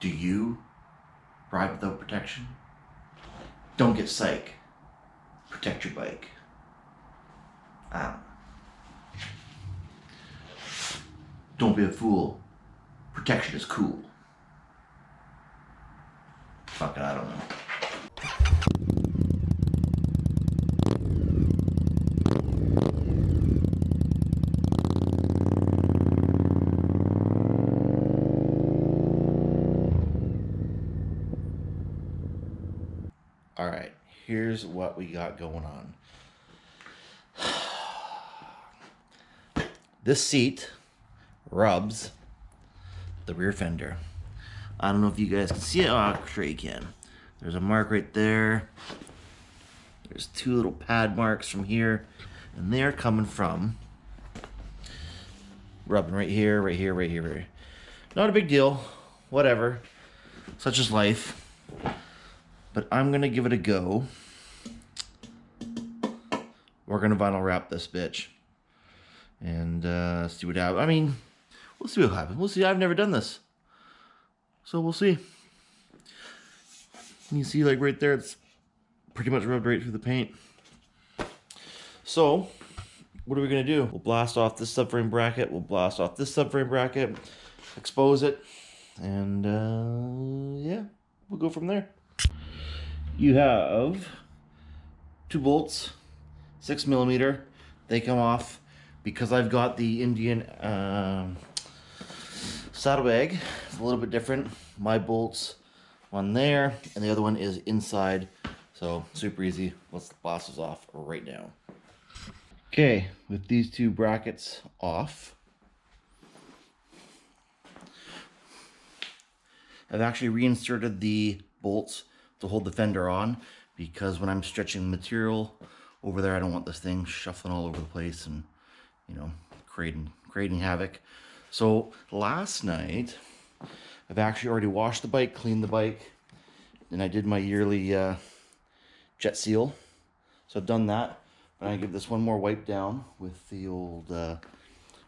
Do you ride without protection? Don't get psych. Protect your bike. Don't be a fool. Protection is cool. Fuck it, I don't know. All right, here's what we got going on. This seat rubs the rear fender. I don't know if you guys can see it. Oh, sure you can. There's a mark right there. There's two little pad marks from here, and they're coming from rubbing right here, right here, right here, right here. Not a big deal. Whatever. Such is life. But I'm gonna give it a go. We're gonna vinyl wrap this bitch and see what happens. I mean, we'll see what happens. We'll see. I've never done this, so we'll see. You see, like right there, it's pretty much rubbed right through the paint. So, what are we gonna do? We'll blast off this subframe bracket. We'll blast off this subframe bracket, expose it, and yeah, we'll go from there. You have 2 bolts, 6mm. They come off because I've got the Indian saddlebag. It's a little bit different. My bolts, one there, and the other one is inside. So super easy. Let's blast this off right now. Okay, with these 2 brackets off, I've actually reinserted the bolts to hold the fender on, because when I'm stretching material over there, I don't want this thing shuffling all over the place and, you know, creating havoc. So last night, I've actually already washed the bike, cleaned the bike, and I did my yearly jet seal. So I've done that, but I give this one more wipe down with the old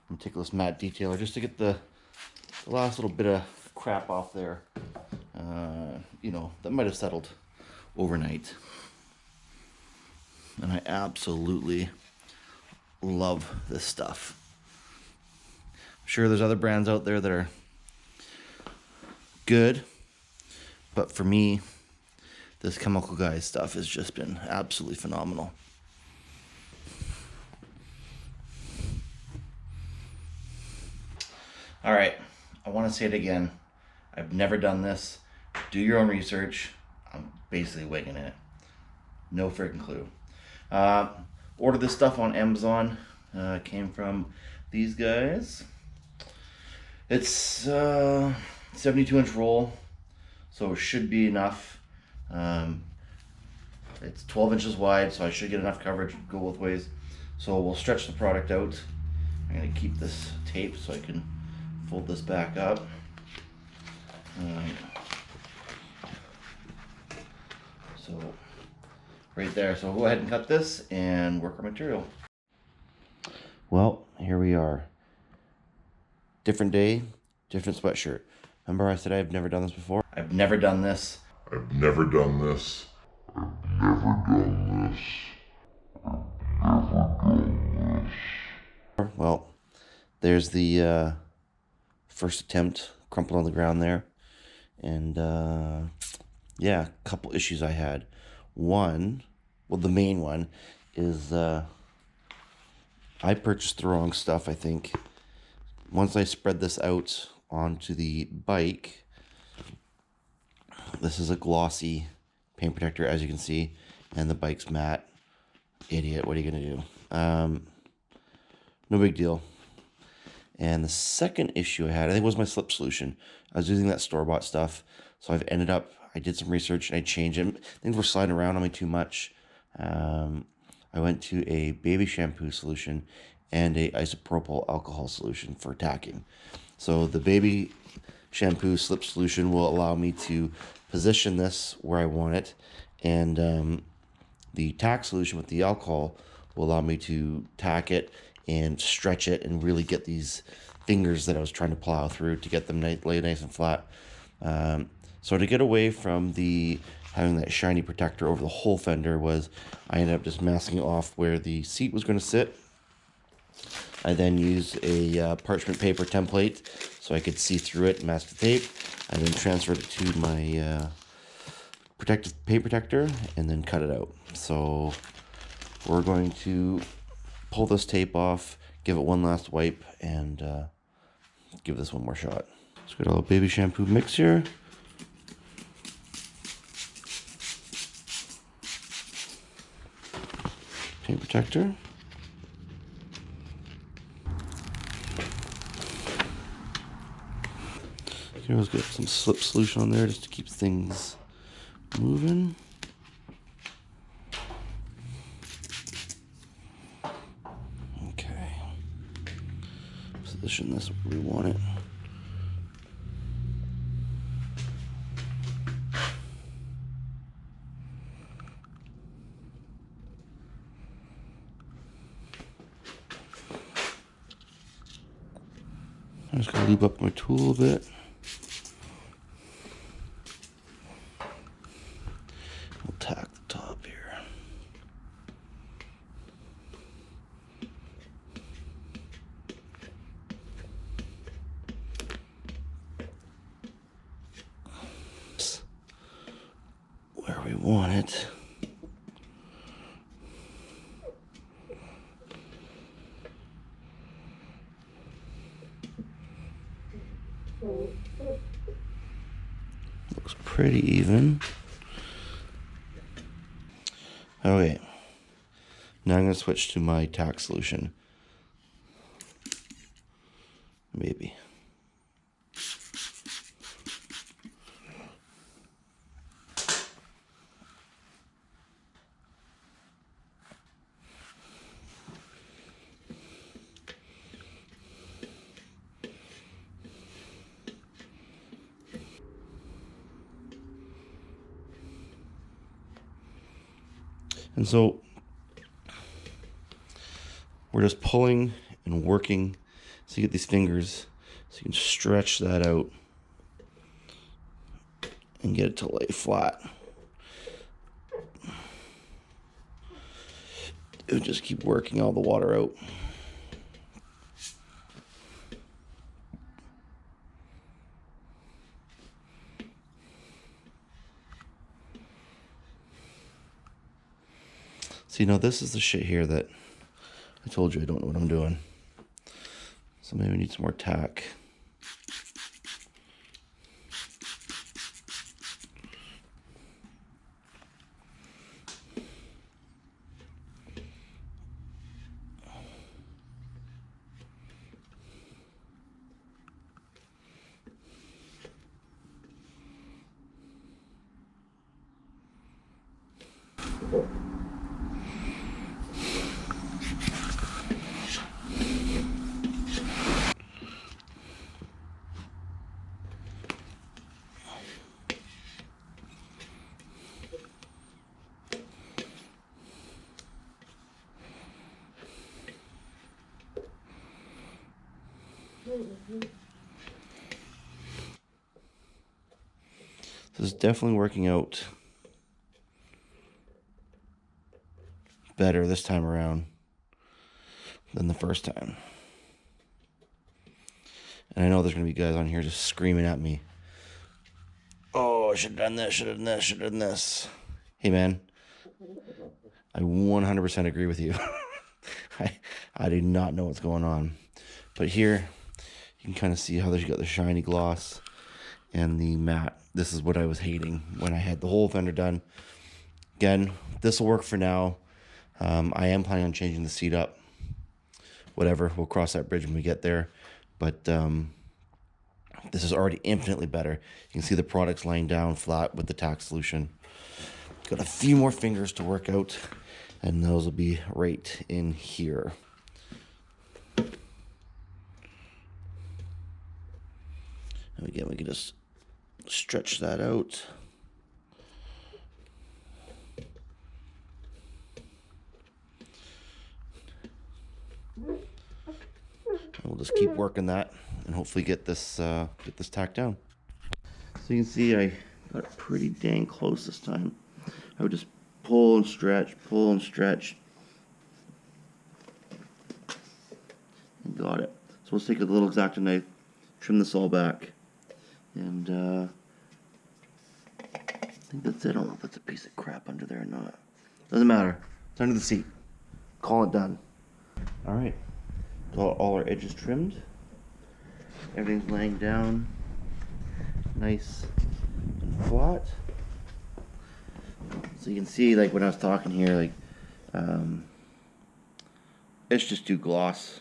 meticulous matte detailer, just to get the last little bit of crap off there. You know, that might have settled overnight. And I absolutely love this stuff. I'm sure there's other brands out there that are good, but for me, this Chemical Guys stuff has just been absolutely phenomenal. All right, I want to say it again. I've never done this. Do your own research. I'm basically winging it. No freaking clue. Ordered this stuff on Amazon. Came from these guys. It's 72-inch roll, so it should be enough. It's 12 inches wide, so I should get enough coverage to go both ways. So we'll stretch the product out. I'm gonna keep this tape so I can fold this back up. So right there. So we'll go ahead and cut this and work our material. Well, here we are. Different day, different sweatshirt. Remember I said I've never done this before? I've never done this. I've never done this. I've never done this. I've never done this. Well, there's the first attempt, crumpled on the ground there. And yeah, a couple issues I had. One, well, the main one is I purchased the wrong stuff, I think. Once I spread this out onto the bike, this is a glossy paint protector, as you can see, and the bike's matte. Idiot, what are you going to do? No big deal. And the second issue I had, I think, was my slip solution. I was using that store-bought stuff, so I've ended up, I did some research and I changed it. Things were sliding around on me too much. I went to a baby shampoo solution and a isopropyl alcohol solution for tacking. So the baby shampoo slip solution will allow me to position this where I want it, and the tack solution with the alcohol will allow me to tack it and stretch it and really get these fingers that I was trying to plow through to get them laid nice and flat. So to get away from the having that shiny protector over the whole fender was I ended up just masking off where the seat was going to sit. I then used a parchment paper template so I could see through it and mask the tape. I then transferred it to my protective paint protector and then cut it out. So we're going to pull this tape off, give it one last wipe, and give this one more shot. Let's get a little baby shampoo mix here. Paint protector. You can always get some slip solution on there just to keep things moving. Okay. Position this where we want it. I'm just gonna lube up my tool a bit. We'll tack the top here. Where we want it. Looks pretty even. Okay. Now I'm going to switch to my tack solution. Maybe. And so we're just pulling and working so you get these fingers so you can stretch that out and get it to lay flat. It would just keep working all the water out. See, now this is the shit here that I told you I don't know what I'm doing. So maybe I need some more tack. This is definitely working out better this time around than the first time. And I know there's going to be guys on here just screaming at me. Oh, I should have done this, should have done this, should have done this. Hey, man. I 100% agree with you. I do not know what's going on. But here, you can kind of see how there's got the shiny gloss and the matte. This is what I was hating when I had the whole fender done. Again, this will work for now. I am planning on changing the seat up. Whatever, we'll cross that bridge when we get there. But this is already infinitely better. You can see the products laying down flat with the tack solution. Got a few more fingers to work out, and those will be right in here. And again, we can just stretch that out. And we'll just keep working that and hopefully get this tacked down. So you can see I got it pretty dang close this time. I would just pull and stretch, and got it. So let's take a little X-Acto knife, trim this all back, and I think that's it. I don't know if that's a piece of crap under there or not. Doesn't matter. It's under the seat. Call it done. All right. Got all our edges trimmed. Everything's laying down nice and flat. So you can see, like when I was talking here, like it's just too gloss.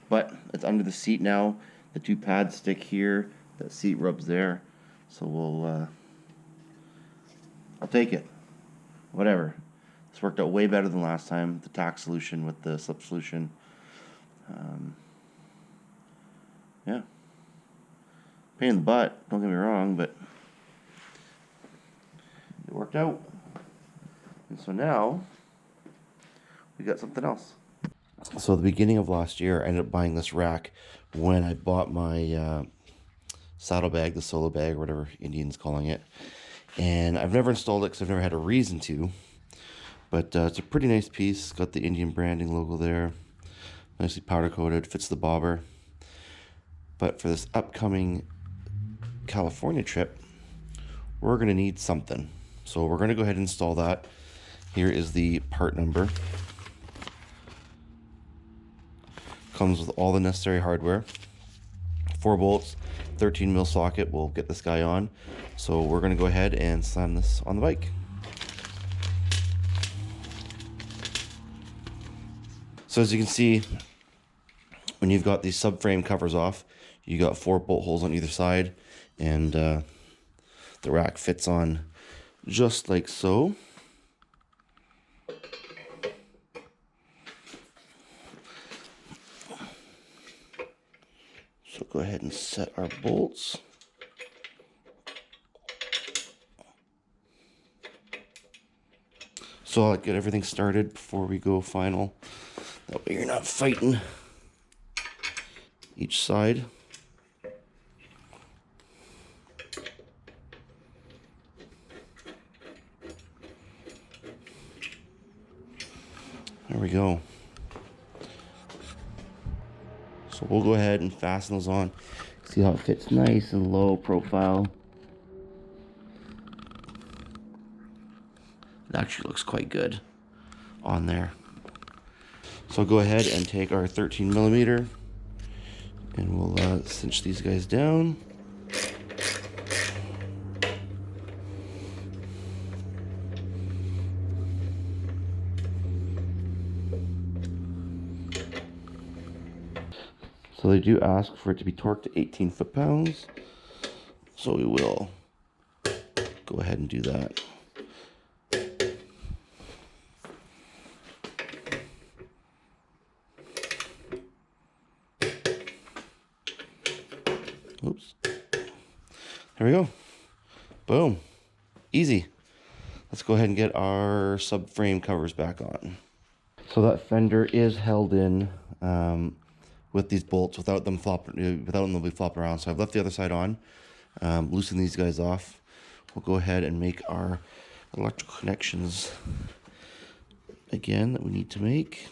But it's under the seat now. The two pads stick here. That seat rubs there. So I'll take it. Whatever. This worked out way better than last time. The tack solution with the slip solution. Yeah. Pain in the butt, don't get me wrong, but it worked out. And so now we got something else. So at the beginning of last year, I ended up buying this rack when I bought my saddlebag, the solo bag, or whatever Indian's calling it. And I've never installed it because I've never had a reason to. But it's a pretty nice piece. It's got the Indian branding logo there. Nicely powder coated, fits the bobber. But for this upcoming California trip, we're going to need something. So we're going to go ahead and install that. Here is the part number. Comes with all the necessary hardware. 4 bolts, 13 mil socket will get this guy on. So we're going to go ahead and slam this on the bike. So as you can see, when you've got these subframe covers off, you got 4 bolt holes on either side, and the rack fits on just like so. So go ahead and set our bolts. So I'll get everything started before we go final. That way you're not fighting each side. There we go. So we'll go ahead and fasten those on. See how it fits nice and low profile. It actually looks quite good on there. So I'll go ahead and take our 13 millimeter and we'll cinch these guys down. So they do ask for it to be torqued to 18 foot-pounds. So we will go ahead and do that. Oops. There we go. Boom. Easy. Let's go ahead and get our subframe covers back on. So that fender is held in with these bolts without them flopping, without them be flopping around. So I've left the other side on. Loosen these guys off. We'll go ahead and make our electrical connections again that we need to make.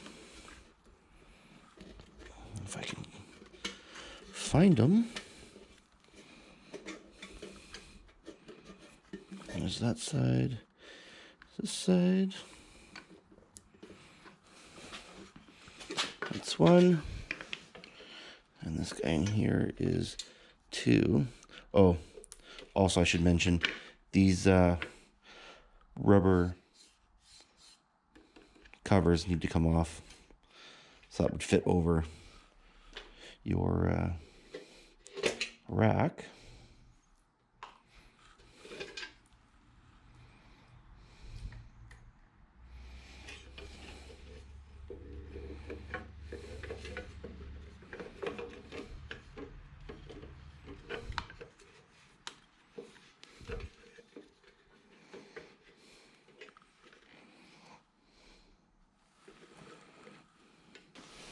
If I can find them. There's that side, this side. That's 1. And this guy in here is 2. Oh, also I should mention these rubber covers need to come off. So that would fit over your rack.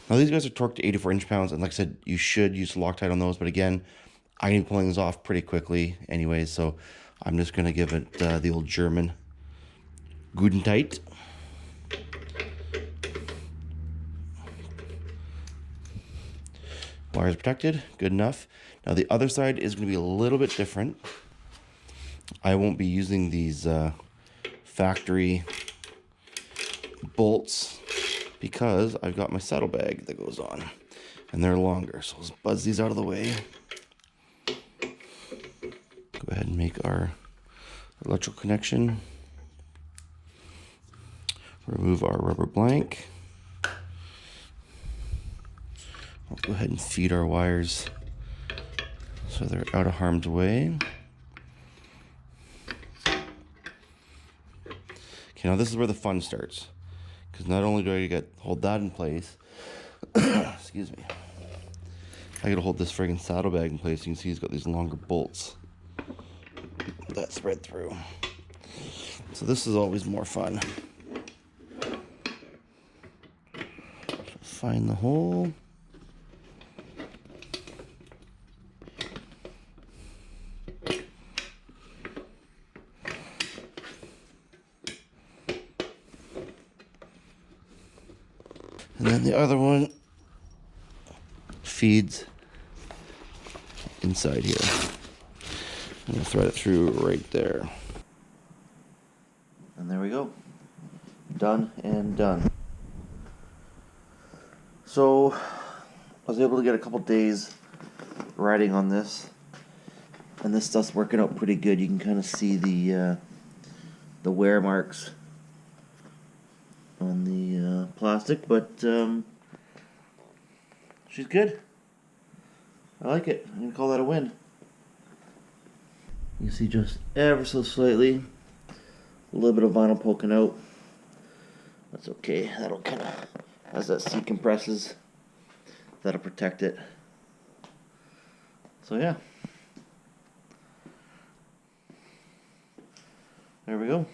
Now these guys are torqued to 84 inch-pounds, and like I said, you should use Loctite on those, but again, I'm going to be pulling this off pretty quickly anyway, so I'm just going to give it the old German Guten tight. Wires protected, good enough. Now the other side is going to be a little bit different. I won't be using these factory bolts because I've got my saddlebag that goes on and they're longer. So let's buzz these out of the way. Go ahead and make our electrical connection. Remove our rubber blank. I'll go ahead and feed our wires so they're out of harm's way. Okay, now this is where the fun starts. Because not only do I hold that in place, excuse me, I gotta hold this friggin' saddlebag in place. You can see he's got these longer bolts that spread through. So this is always more fun. Find the hole. And then the other one feeds inside here. I'm going to thread it through right there. And there we go. Done and done. So I was able to get a couple days riding on this. And this stuff's working out pretty good. You can kind of see the wear marks on the plastic, but she's good. I like it. I'm gonna call that a win. You see just ever so slightly a little bit of vinyl poking out. That's okay. That'll kind of, as that seat compresses, that'll protect it. So yeah, there we go.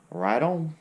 Right on.